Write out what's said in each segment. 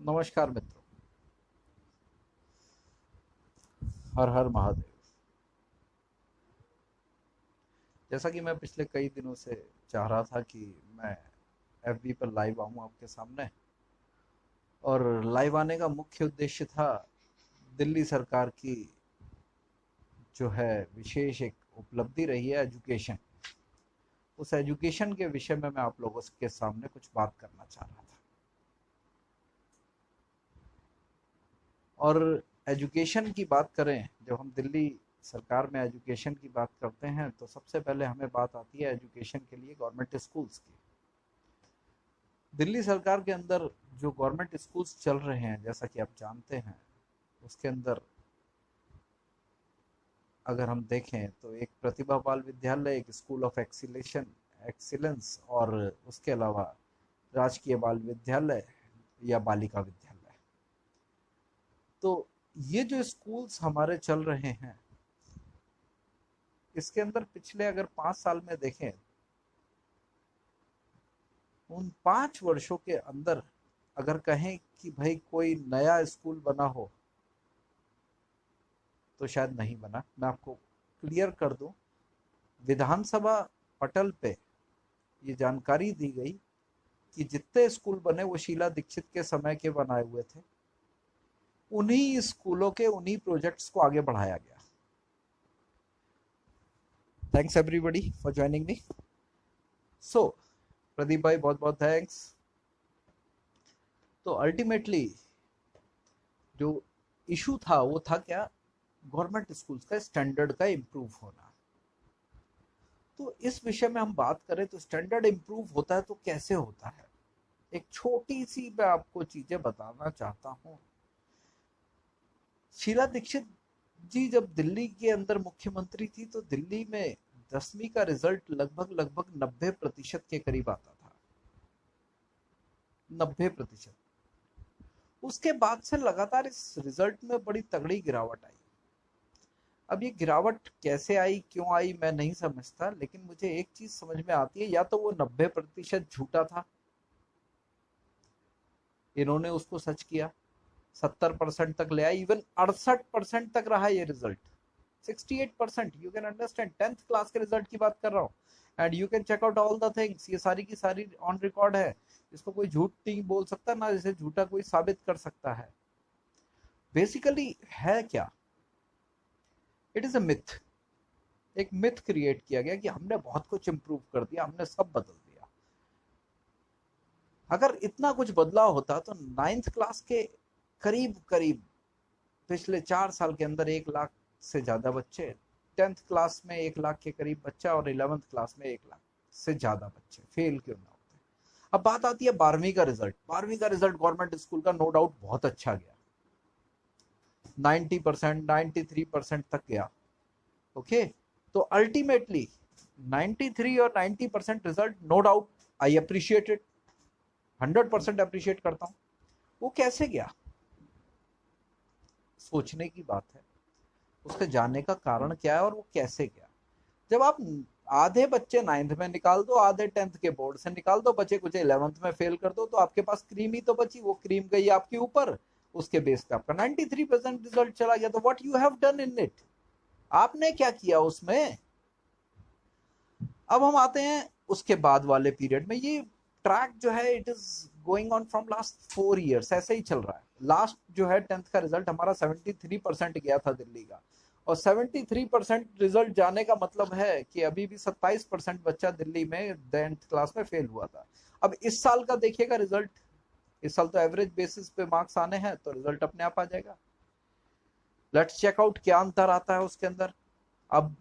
नमस्कार मित्रों। हर हर महादेव। जैसा कि मैं पिछले कई दिनों से चाह रहा था कि मैं एफबी पर लाइव आऊं आपके सामने, और लाइव आने का मुख्य उद्देश्य था दिल्ली सरकार की जो है विशेष एक उपलब्धि रही है एजुकेशन। उस एजुकेशन के विषय में मैं आप लोगों के सामने कुछ बात करना चाह रहा था। और एजुकेशन की बात करें, जब हम दिल्ली सरकार में एजुकेशन की बात करते हैं तो सबसे पहले हमें बात आती है एजुकेशन के लिए गवर्नमेंट स्कूल्स की। दिल्ली सरकार के अंदर जो गवर्नमेंट स्कूल्स चल रहे हैं, जैसा कि आप जानते हैं, उसके अंदर अगर हम देखें तो एक प्रतिभा बाल विद्यालय, एक स्कूल ऑफ एक्सीलेंस, और उसके अलावा राजकीय बाल विद्यालय या बालिका विद्यालय। तो ये जो स्कूल्स हमारे चल रहे हैं, इसके अंदर पिछले अगर 5 साल में देखें, उन 5 वर्षों के अंदर अगर कहें कि भाई कोई नया स्कूल बना हो तो शायद नहीं बना। मैं आपको क्लियर कर दूं, विधानसभा पटल पे ये जानकारी दी गई कि जितने स्कूल बने वो शीला दीक्षित के समय के बनाए हुए थे। उन्हीं स्कूलों के उन्हीं प्रोजेक्ट्स को आगे बढ़ाया गया। Thanks everybody for joining me. So Pradeep भाई, बहुत बहुत थैंक्स। तो अल्टीमेटली जो इशू था वो था क्या, गवर्नमेंट स्कूल्स का स्टैंडर्ड का इम्प्रूव होना। तो इस विषय में हम बात करें तो स्टैंडर्ड इम्प्रूव होता है तो कैसे होता है, एक छोटी सी मैं आपको चीजें बताना चाहता हूं। शीला दीक्षित जी जब दिल्ली के अंदर मुख्यमंत्री थी तो दिल्ली में 10वीं का रिजल्ट लगभग लगभग 90% के करीब आता था। 90%। उसके बाद से लगातार इस रिजल्ट में बड़ी तगड़ी गिरावट आई। अब ये गिरावट कैसे आई, क्यों आई, मैं नहीं समझता, लेकिन मुझे एक चीज समझ में आती है, या तो वो 90% झूठा था, इन्होंने उसको सच किया, 70% तक ले आए, इवन 68% तक रहा ये result. 68%, you can understand, 10th class के रिजल्ट की बात कर रहा हूँ। And you can check out all the things, ये सारी की सारी ऑन रिकॉर्ड है। इसको कोई झूठ नहीं बोल सकता, ना इसे झूठा कोई साबित कर सकता है। बेसिकली है क्या, इट इज अ मिथ। एक मिथ क्रिएट किया गया कि हमने बहुत कुछ इंप्रूव कर दिया, हमने सब बदल दिया। अगर इतना कुछ बदलाव होता तो 9th क्लास के करीब करीब पिछले 4 साल के अंदर 1 लाख से ज्यादा बच्चे, 10th क्लास में 1 लाख के करीब बच्चा, और 11th क्लास में 1 लाख से ज्यादा बच्चे फेल क्यों ना होते। अब बात आती है 12वीं का रिजल्ट। 12वीं का रिजल्ट गवर्नमेंट स्कूल का नो डाउट बहुत अच्छा गया, 90%, 93% तक गया। ओके, तो अल्टीमेटली 93 और 90% result, no doubt I appreciate it, 100% appreciate करता हूं। वो कैसे गया, सोचने की बात है। उसके जाने का कारण क्या है और वो कैसे गया। जब आप आधे बच्चे 9th में निकाल दो, आधे 10th के बोर्ड से निकाल दो, बचे कुछ 11th में फेल कर दो, तो आपके पास क्रीम ही तो बची। वो क्रीम गई आपके ऊपर, उसके बेस पे आपका 93% रिजल्ट चला गया। तो what you have done in it, आपने क्या किया उसमें। अब हम आते हैं उसके बाद वाले पीरियड में। ये ट्रैक जो है it is going on from last 4 years, ऐसे ही चल रहा है। लास्ट जो है 10th का रिजल्ट हमारा 73% गया था दिल्ली का, और 73% रिजल्ट जाने का मतलब है कि अभी भी 27% बच्चा दिल्ली में 10th क्लास में फेल हुआ था। अब इस साल का देखिएगा रिजल्ट, इस साल तो एवरेज बेसिस पे मार्क्स आने हैं, तो रिजल्ट अपने आप आ जाएगा। लेट्स चेक आउट क्या अंतर आता है उसके अंदर, अब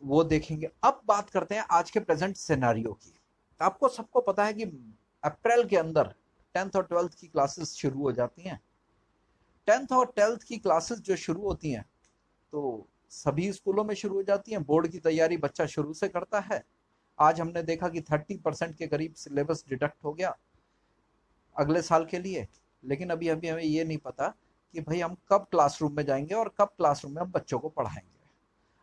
वो देखेंगे। अब बात करते हैं आज के प्रेजेंट सिनेरियो की। आपको सबको पता है कि अप्रैल के अंदर 10th और 12th की क्लासेस शुरू हो जाती हैं। 10th और 12th की क्लासेस जो शुरू होती हैं तो सभी स्कूलों में शुरू हो जाती हैं। बोर्ड की तैयारी बच्चा शुरू से करता है। आज हमने देखा कि 30% के करीब सिलेबस डिडक्ट हो गया अगले साल के लिए। लेकिन अभी अभी हमें ये नहीं पता कि भाई हम कब क्लासरूम में जाएंगे और कब क्लासरूम में हम बच्चों को पढ़ाएंगे।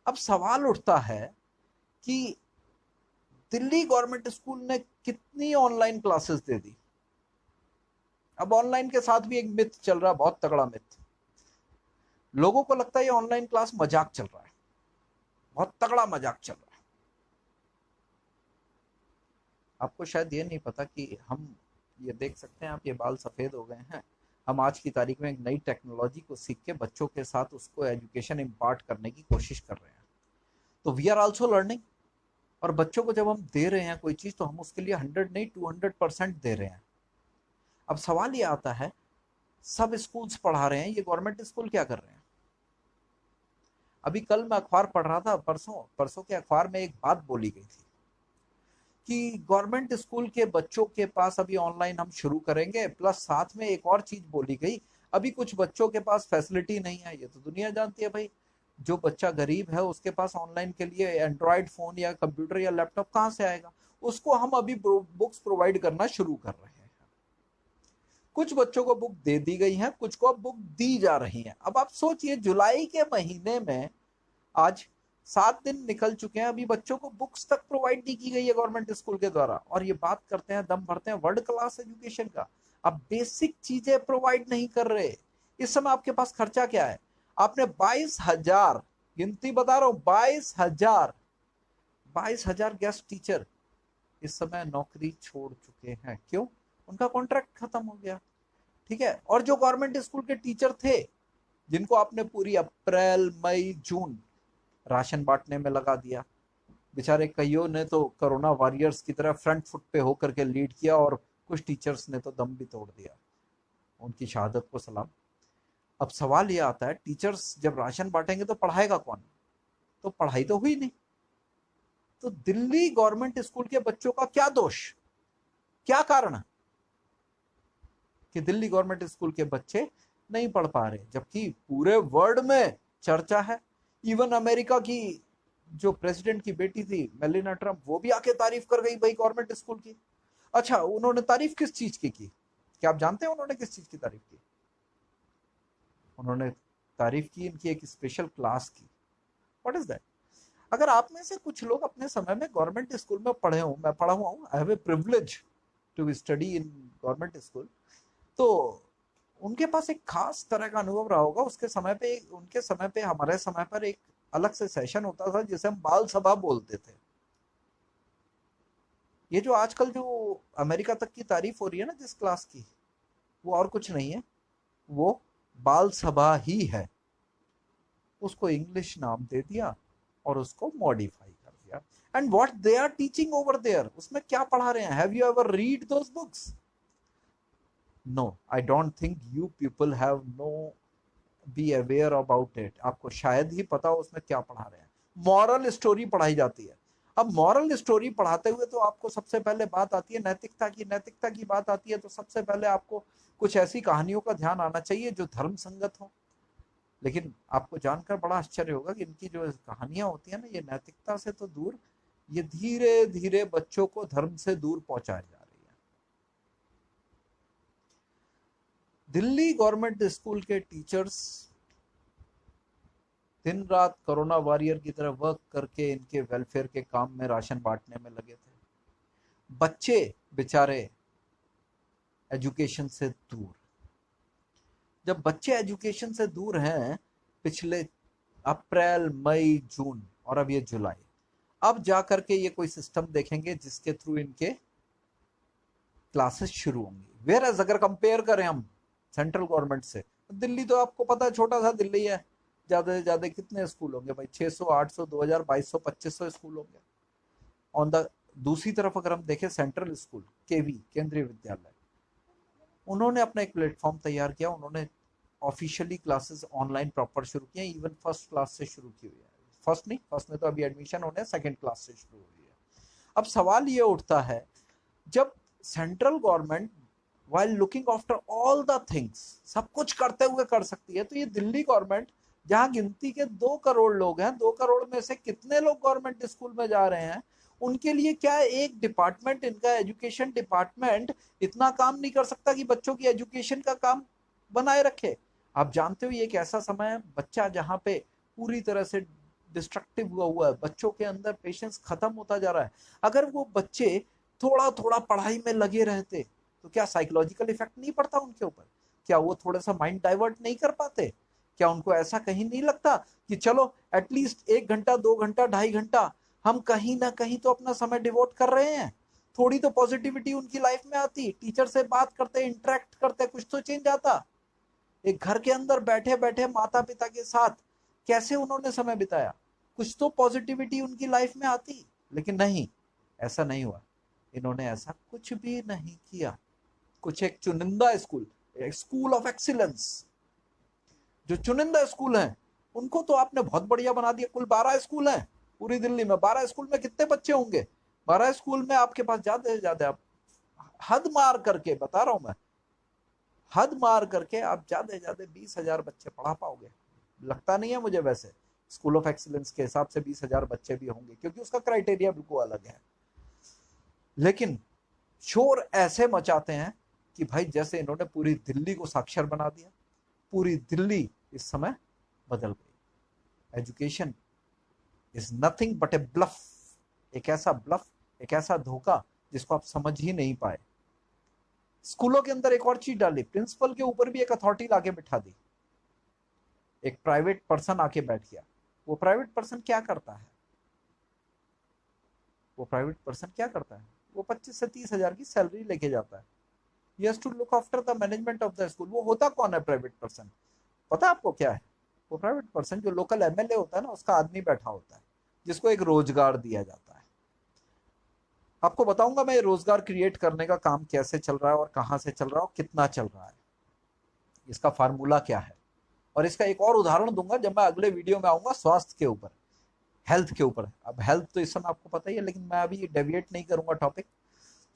अब सवाल उठता है कि दिल्ली गवर्नमेंट स्कूल ने कितनी ऑनलाइन क्लासेस दे दी। अब ऑनलाइन के साथ भी एक मिथ चल रहा है, बहुत तगड़ा मिथ। लोगों को लगता है ये ऑनलाइन क्लास मजाक चल रहा है, बहुत तगड़ा मजाक चल रहा है। आपको शायद ये नहीं पता कि हम, ये देख सकते हैं आप, ये बाल सफेद हो गए हैं। हम आज की तारीख में एक नई टेक्नोलॉजी को सीख के बच्चों के साथ उसको एजुकेशन इम्पार्ट करने की कोशिश कर रहे हैं। तो वी आर ऑल्सो लर्निंग। और बच्चों को जब हम दे रहे हैं कोई चीज, तो हम उसके लिए 100 नहीं 200% दे रहे हैं। अब सवाल ये आता है, सब स्कूल्स पढ़ा रहे हैं, ये गवर्नमेंट स्कूल क्या कर रहे हैं? अभी कल मैं अखबार पढ़ रहा था, परसों परसों के अखबार में एक बात बोली गई थी कि गवर्नमेंट स्कूल के बच्चों के पास अभी ऑनलाइन हम शुरू करेंगे, प्लस साथ में एक और चीज बोली गई, अभी कुछ बच्चों के पास फैसिलिटी नहीं है। ये तो दुनिया जानती है भाई, जो बच्चा गरीब है उसके पास ऑनलाइन के लिए एंड्रॉयड फोन या कंप्यूटर या लैपटॉप कहाँ से आएगा? उसको हम अभी बुक्स प्रोवाइड करना शुरू कर रहे हैं। कुछ बच्चों को बुक दे दी गई है, कुछ को बुक दी जा रही है। अब आप सोचिए, जुलाई के महीने में आज 7 दिन निकल चुके हैं, अभी बच्चों को बुक्स तक प्रोवाइड नहीं की गई है गवर्नमेंट स्कूल के द्वारा। और ये बात करते हैं, दम भरते हैं वर्ल्ड क्लास एजुकेशन का। अब बेसिक चीजें प्रोवाइड नहीं कर रहे। इस समय आपके पास खर्चा क्या है? आपने 22,000, गिनती बता रहा हूं, 22,000 गेस्ट टीचर इस समय नौकरी छोड़ चुके हैं। क्यों? उनका कॉन्ट्रैक्ट खत्म हो गया। ठीक है। और जो गवर्नमेंट स्कूल के टीचर थे, जिनको आपने पूरी अप्रैल मई जून राशन बांटने में लगा दिया, बेचारे कईयों ने तो कोरोना वॉरियर्स की तरह फ्रंट फुट पे होकर के लीड किया, और कुछ टीचर्स ने तो दम भी तोड़ दिया। उनकी शहादत को सलाम। अब सवाल ये आता है, टीचर्स जब राशन बांटेंगे तो पढ़ाएगा कौन? तो पढ़ाई तो हुई नहीं। तो दिल्ली गवर्नमेंट स्कूल के बच्चों का क्या दोष, क्या कारण है कि दिल्ली गवर्नमेंट स्कूल के बच्चे नहीं पढ़ पा रहे? जबकि पूरे वर्ल्ड में चर्चा है। इवन अमेरिका की जो प्रेसिडेंट की बेटी थी मेलिना ट्रंप, वो भी आके तारीफ कर गई भाई गवर्नमेंट स्कूल की। अच्छा, उन्होंने तारीफ किस चीज की? क्या आप जानते हैं उन्होंने किस चीज की तारीफ की? उन्होंने तारीफ की इनकी एक स्पेशल क्लास की। What is that? अगर आप में से कुछ लोग अपने समय में गवर्नमेंट स्कूल में पढ़े हूं, मैं पढ़ा हुआ हूं, I have a privilege to study in government school, तो उनके पास एक खास तरह का अनुभव रहा होगा। उसके समय पे, उनके समय पे, हमारे समय पर एक अलग से सेशन होता था जिसे हम बाल सभा बोलते थे। ये जो आजकल जो अमेरिका तक की तारीफ हो रही है ना जिस क्लास की, वो और कुछ नहीं है, वो बाल सभा ही है। उसको इंग्लिश नाम दे दिया और उसको मॉडिफाई कर दिया। And what they are teaching over there, उसमें क्या पढ़ा रहे हैं? Have you ever read those books? No, I don't think you people have no be aware about it. आपको शायद ही पता हो उसमें क्या पढ़ा रहे हैं। मॉरल स्टोरी पढ़ाई जाती है। अब मॉरल स्टोरी पढ़ाते हुए तो आपको सबसे पहले बात आती है नैतिकता की। नैतिकता की बात आती है तो सबसे पहले आपको कुछ ऐसी कहानियों का ध्यान आना चाहिए जो धर्म संगत हो। लेकिन आपको जानकर बड़ा आश्चर्य होगा कि इनकी जो कहानियां होती है ना, ये नैतिकता से तो दूर, ये धीरे धीरे बच्चों को धर्म से दूर पहुंचाई जा रही है। दिल्ली गवर्नमेंट स्कूल के टीचर्स दिन रात कोरोना वॉरियर की तरह वर्क करके इनके वेलफेयर के काम में, राशन बांटने में लगे थे। बच्चे बेचारे एजुकेशन से दूर। जब बच्चे एजुकेशन से दूर हैं, पिछले अप्रैल मई जून और अब ये जुलाई, अब जाकर के ये कोई सिस्टम देखेंगे जिसके थ्रू इनके क्लासेस शुरू होंगी। वेयर एज अगर कंपेयर करें हम सेंट्रल गवर्नमेंट से, दिल्ली तो आपको पता है छोटा सा दिल्ली है, ज्यादा से ज्यादा कितने स्कूल होंगे भाई? 600, 800, 2000, 2200, 2500 स्कूल होंगे। ऑन द दूसरी तरफ अगर हम देखें सेंट्रल स्कूल, केवी, केंद्रीय विद्यालय, उन्होंने अपना एक प्लेटफॉर्म तैयार किया। उन्होंने ऑफिशियली क्लासेस ऑनलाइन प्रॉपर शुरू किए, इवन फर्स्ट क्लास से शुरू की हुई है। फर्स्ट नहीं, फर्स्ट में तो अभी एडमिशन होने, सेकंड क्लास से शुरू हुई है। अब सवाल ये उठता है, जब central government while looking after all the things, सब कुछ करते हुए कर सकती है, तो ये दिल्ली गवर्नमेंट जहां गिनती के 2 करोड़ लोग हैं, 2 करोड़ में से कितने लोग गवर्नमेंट स्कूल में जा रहे हैं? उनके लिए क्या एक डिपार्टमेंट, इनका एजुकेशन डिपार्टमेंट इतना काम नहीं कर सकता कि बच्चों की एजुकेशन का काम बनाए रखे? आप जानते हो ये एक ऐसा समय है, बच्चा जहां पे पूरी तरह से डिस्ट्रक्टिव हुआ है, बच्चों के अंदर पेशेंस खत्म होता जा रहा है। अगर वो बच्चे थोड़ा थोड़ा पढ़ाई में लगे रहते तो क्या साइकोलॉजिकल इफेक्ट नहीं पड़ता उनके ऊपर? क्या वो थोड़ा सा माइंड डाइवर्ट नहीं कर पाते? क्या उनको ऐसा कहीं नहीं लगता कि चलो एटलीस्ट 1 घंटा 2 घंटा 2.5 घंटा हम कहीं ना कहीं तो अपना समय डिवोट कर रहे हैं, थोड़ी तो पॉजिटिविटी उनकी लाइफ में आती, टीचर से बात करते इंटरेक्ट करते, कुछ तो चेंज आता। एक घर के अंदर बैठे बैठे माता पिता के साथ कैसे उन्होंने समय बिताया, कुछ तो पॉजिटिविटी उनकी लाइफ में आती। लेकिन नहीं, ऐसा नहीं हुआ। इन्होंने ऐसा कुछ भी नहीं किया। कुछ एक चुनिंदा स्कूल, स्कूल ऑफ एक्सीलेंस, जो चुनिंदा स्कूल हैं, उनको तो आपने बहुत बढ़िया बना दिया। कुल 12 स्कूल हैं पूरी दिल्ली में। 12 स्कूल में कितने बच्चे होंगे? 12 स्कूल में आपके पास ज्यादा से ज्यादा, आप हद मार करके बता रहा हूं मैं, हद मार करके आप ज्यादा से ज्यादा 20,000 बच्चे पढ़ा पाओगे। लगता नहीं है मुझे, वैसे स्कूल ऑफ एक्सीलेंस के हिसाब से 20,000 बच्चे भी होंगे, क्योंकि उसका क्राइटेरिया बिल्कुल अलग है। लेकिन शोर ऐसे मचाते हैं कि भाई जैसे इन्होंने पूरी दिल्ली को साक्षर बना दिया। पूरी दिल्ली इस समय बदल गई। Education is nothing but a bluff, एक ऐसा ब्लफ, एक ऐसा धोखा जिसको आप समझ ही नहीं पाए। स्कूलों के अंदर एक और चीज डाली, प्रिंसिपल के ऊपर भी एक अथॉरिटी लाके बिठा दी। एक प्राइवेट पर्सन आके बैठ गया। वो प्राइवेट पर्सन क्या करता है? वो प्राइवेट पर्सन क्या करता है? वो 25 से 30,000 की सैलरी लेके जाता है। He has to look after the management of the school। वो होता कौन है प्राइवेट पर्सन? पता आपको क्या है? वो प्राइवेट पर्सन जो लोकल एमएलए होता है ना, उसका आदमी बैठा होता है, जिसको एक रोजगार दिया जाता है। आपको बताऊंगा मैं रोजगार क्रिएट करने का काम कैसे चल रहा है और कहां से चल रहा है और कितना चल रहा है, इसका फार्मूला क्या है। और इसका एक और उदाहरण दूंगा जब मैं अगले वीडियो में आऊंगा स्वास्थ्य के ऊपर, हेल्थ के ऊपर। अब हेल्थ तो इस समय आपको पता ही है, लेकिन मैं अभी डेविएट नहीं करूंगा टॉपिक।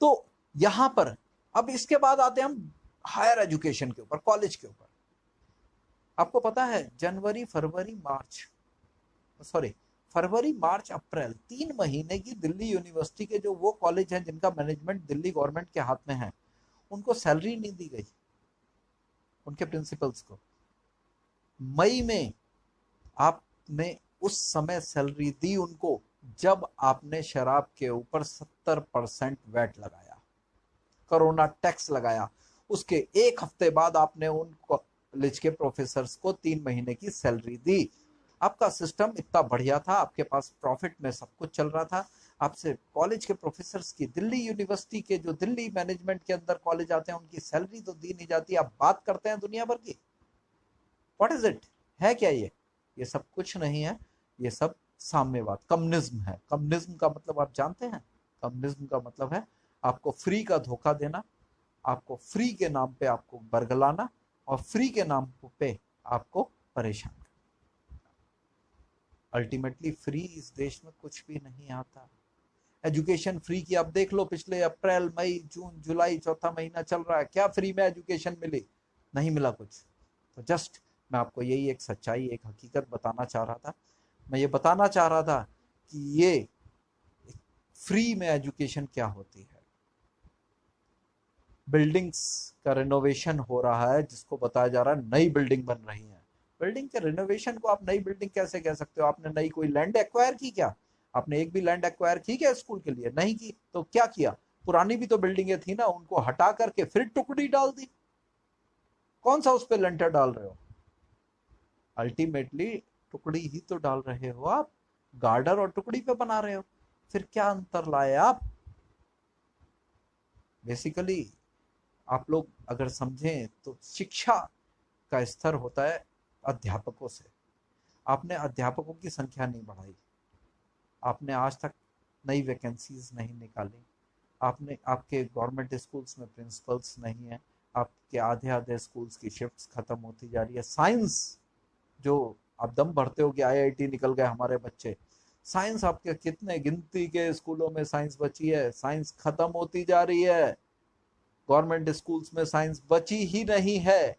तो यहां पर अब इसके बाद आते हैं हम हायर एजुकेशन के ऊपर, कॉलेज के ऊपर। आपको पता है फरवरी मार्च अप्रैल 3 महीने की दिल्ली यूनिवर्सिटी के जो वो कॉलेज हैं जिनका मैनेजमेंट दिल्ली गवर्नमेंट के हाथ में है, उनको सैलरी नहीं दी गई। उनके प्रिंसिपल्स को मई में आपने उस समय सैलरी दी उनको जब आपने शराब के ऊपर 70% वैट लगाया, कोरोना टैक्स लगाया। उसके 1 हफ्ते बाद आपने उन कॉलेज के प्रोफेसर्स को 3 महीने की सैलरी दी। आपका सिस्टम इतना बढ़िया था, आपके पास प्रॉफिट में सब कुछ चल रहा था। आपसे कॉलेज के प्रोफेसर्स की, दिल्ली यूनिवर्सिटी के जो दिल्ली मैनेजमेंट के अंदर कॉलेज आते हैं, उनकी सैलरी तो दी नहीं जाती। आप बात करते हैं दुनिया भर की। What is it? है क्या ये सब कुछ नहीं है। ये सब साम्यवाद, कम्युनिज्म है। कम्युनिज्म का मतलब आप जानते हैं? कम्युनिज्म का मतलब है आपको फ्री का धोखा देना, आपको फ्री के नाम पे आपको बरगलाना, और फ्री के नाम पे आपको परेशान करना। अल्टीमेटली फ्री इस देश में कुछ भी नहीं आता। एजुकेशन फ्री की आप देख लो, पिछले अप्रैल मई जून जुलाई चौथा महीना चल रहा है, क्या फ्री में एजुकेशन मिली? नहीं मिला कुछ। तो जस्ट मैं आपको यही एक सच्चाई, एक हकीकत बताना चाह रहा था। मैं ये बताना चाह रहा था कि ये फ्री में एजुकेशन क्या होती है। बिल्डिंग्स का रिनोवेशन हो रहा है, जिसको बताया जा रहा है नई बिल्डिंग बन रही है। बिल्डिंग के रिनोवेशन को आप नई बिल्डिंग कैसे कह सकते हो? आपने नई कोई लैंड एक्वायर की क्या? आपने एक भी लैंड एक्वायर की क्या स्कूल के लिए? नहीं की। तो क्या किया? पुरानी भी तो बिल्डिंगें थी ना, उनको हटा करके फिर टुकड़ी डाल दी। कौन सा उस पर लेंटर डाल रहे हो? अल्टीमेटली टुकड़ी ही तो डाल रहे हो आप, गार्डर और टुकड़ी पे बना रहे हो। फिर क्या अंतर लाए आप? बेसिकली आप लोग अगर समझें तो शिक्षा का स्तर होता है अध्यापकों से। आपने अध्यापकों की संख्या नहीं बढ़ाई, आपने आज तक नई वैकेंसीज नहीं निकाली, आपने, आपके गवर्नमेंट स्कूल्स में प्रिंसिपल्स नहीं है, आपके आधे आधे स्कूल्स की शिफ्ट्स खत्म होती जा रही है। साइंस जो आप दम भरते हो कि आईआईटी निकल गए हमारे बच्चे, साइंस आपके कितने गिनती के स्कूलों में साइंस बची है? साइंस खत्म होती जा रही है। गवर्नमेंट स्कूल्स में साइंस बची ही नहीं है,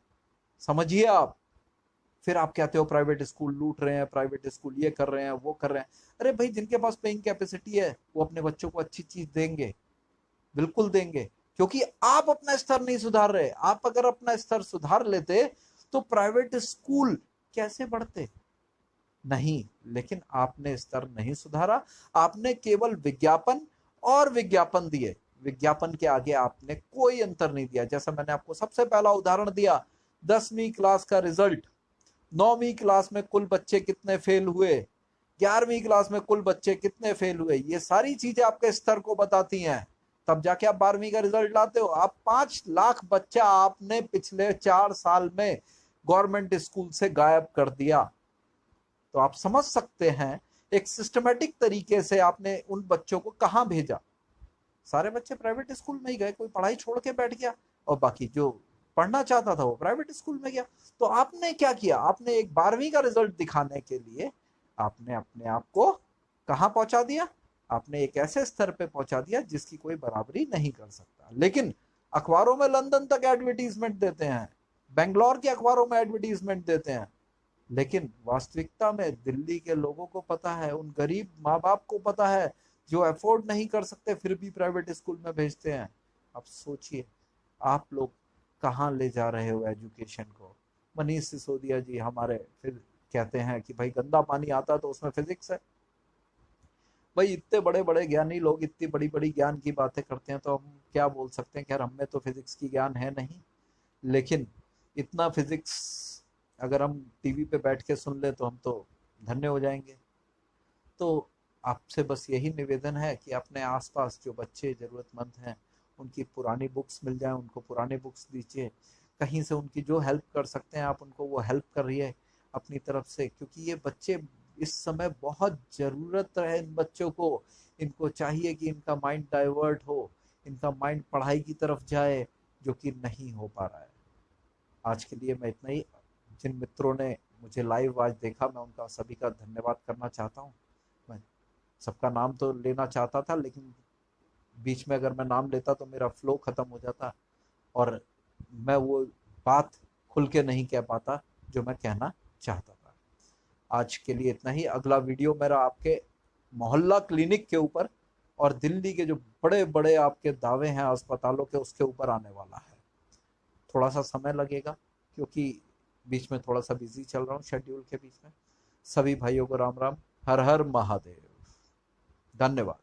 समझिए आप। फिर आप कहते हो प्राइवेट स्कूल लूट रहे हैं, प्राइवेट स्कूल ये कर रहे हैं, वो कर रहे हैं। अरे भाई, जिनके पास पेइंग कैपेसिटी है वो अपने बच्चों को अच्छी चीज देंगे, बिल्कुल देंगे, क्योंकि आप अपना स्तर नहीं सुधार रहे। आप अगर अपना स्तर सुधार लेते तो प्राइवेट स्कूल कैसे बढ़ते? नहीं, लेकिन आपने स्तर नहीं सुधारा। आपने केवल विज्ञापन और विज्ञापन दिए। विज्ञापन के आगे आपने कोई अंतर नहीं दिया। जैसा मैंने आपको सबसे पहला उदाहरण दिया, 10वीं क्लास का रिजल्ट, 9वीं क्लास में कुल बच्चे कितने फेल हुए, 11वीं क्लास में कुल बच्चे कितने फेल हुए, ये सारी चीजें आपके स्तर को बताती हैं। तब जाके आप 12वीं का रिजल्ट लाते हो। आप 5 लाख बच्चा आपने पिछले 4 साल में गवर्नमेंट स्कूल से गायब कर दिया। तो आप समझ सकते हैं एक सिस्टमेटिक तरीके से आपने उन बच्चों को कहां भेजा। सारे बच्चे प्राइवेट स्कूल में ही गए, कोई पढ़ाई छोड़ के बैठ गया, और बाकी जो पढ़ना चाहता था वो प्राइवेट स्कूल में गया। तो आपने क्या किया, आपने एक 12वीं का रिजल्ट दिखाने के लिए आपने अपने आप को कहां पहुंचा दिया, आपने एक ऐसे स्तर पे पहुंचा दिया जिसकी कोई बराबरी नहीं कर सकता। लेकिन अखबारों में लंदन तक एडवर्टीजमेंट देते हैं, बेंगलोर के अखबारों में एडवर्टीजमेंट देते हैं, लेकिन वास्तविकता में दिल्ली के लोगों को पता है, उन गरीब माँ बाप को पता है जो अफोर्ड नहीं कर सकते फिर भी प्राइवेट स्कूल में भेजते हैं। अब सोचिए आप लोग कहाँ ले जा रहे हो एजुकेशन को। मनीष सिसोदिया जी हमारे फिर कहते हैं कि भाई गंदा पानी आता तो उसमें फिजिक्स है। भाई इतने बड़े बड़े ज्ञानी लोग इतनी बड़ी बड़ी ज्ञान की बातें करते हैं तो हम क्या बोल सकते हैं कि यार हमें तो फिजिक्स की ज्ञान है नहीं, लेकिन इतना फिजिक्स अगर हम टीवी पे बैठ के सुन ले तो हम तो धन्य हो जाएंगे। तो आपसे बस यही निवेदन है कि अपने आसपास जो बच्चे ज़रूरतमंद हैं उनकी पुरानी बुक्स मिल जाए, उनको पुरानी बुक्स दीजिए, कहीं से उनकी जो हेल्प कर सकते हैं आप उनको वो हेल्प करिए अपनी तरफ से, क्योंकि ये बच्चे इस समय बहुत ज़रूरत है इन बच्चों को। इनको चाहिए कि इनका माइंड डाइवर्ट हो, इनका माइंड पढ़ाई की तरफ जाए, जो कि नहीं हो पा रहा है। आज के लिए मैं इतना ही। जिन मित्रों ने मुझे लाइव आज देखा मैं उनका सभी का धन्यवाद करना चाहता हूँ। मैं सबका नाम तो लेना चाहता था, लेकिन बीच में अगर मैं नाम लेता तो मेरा फ्लो खत्म हो जाता और मैं वो बात खुल के नहीं कह पाता जो मैं कहना चाहता था। आज के लिए इतना ही। अगला वीडियो मेरा आपके मोहल्ला क्लिनिक के ऊपर और दिल्ली के जो बड़े बड़े आपके दावे हैं अस्पतालों के उसके ऊपर आने वाला है। थोड़ा सा समय लगेगा क्योंकि बीच में थोड़ा सा बिजी चल रहा हूँ शेड्यूल के बीच में। सभी भाइयों को राम राम, हर हर महादेव, धन्यवाद।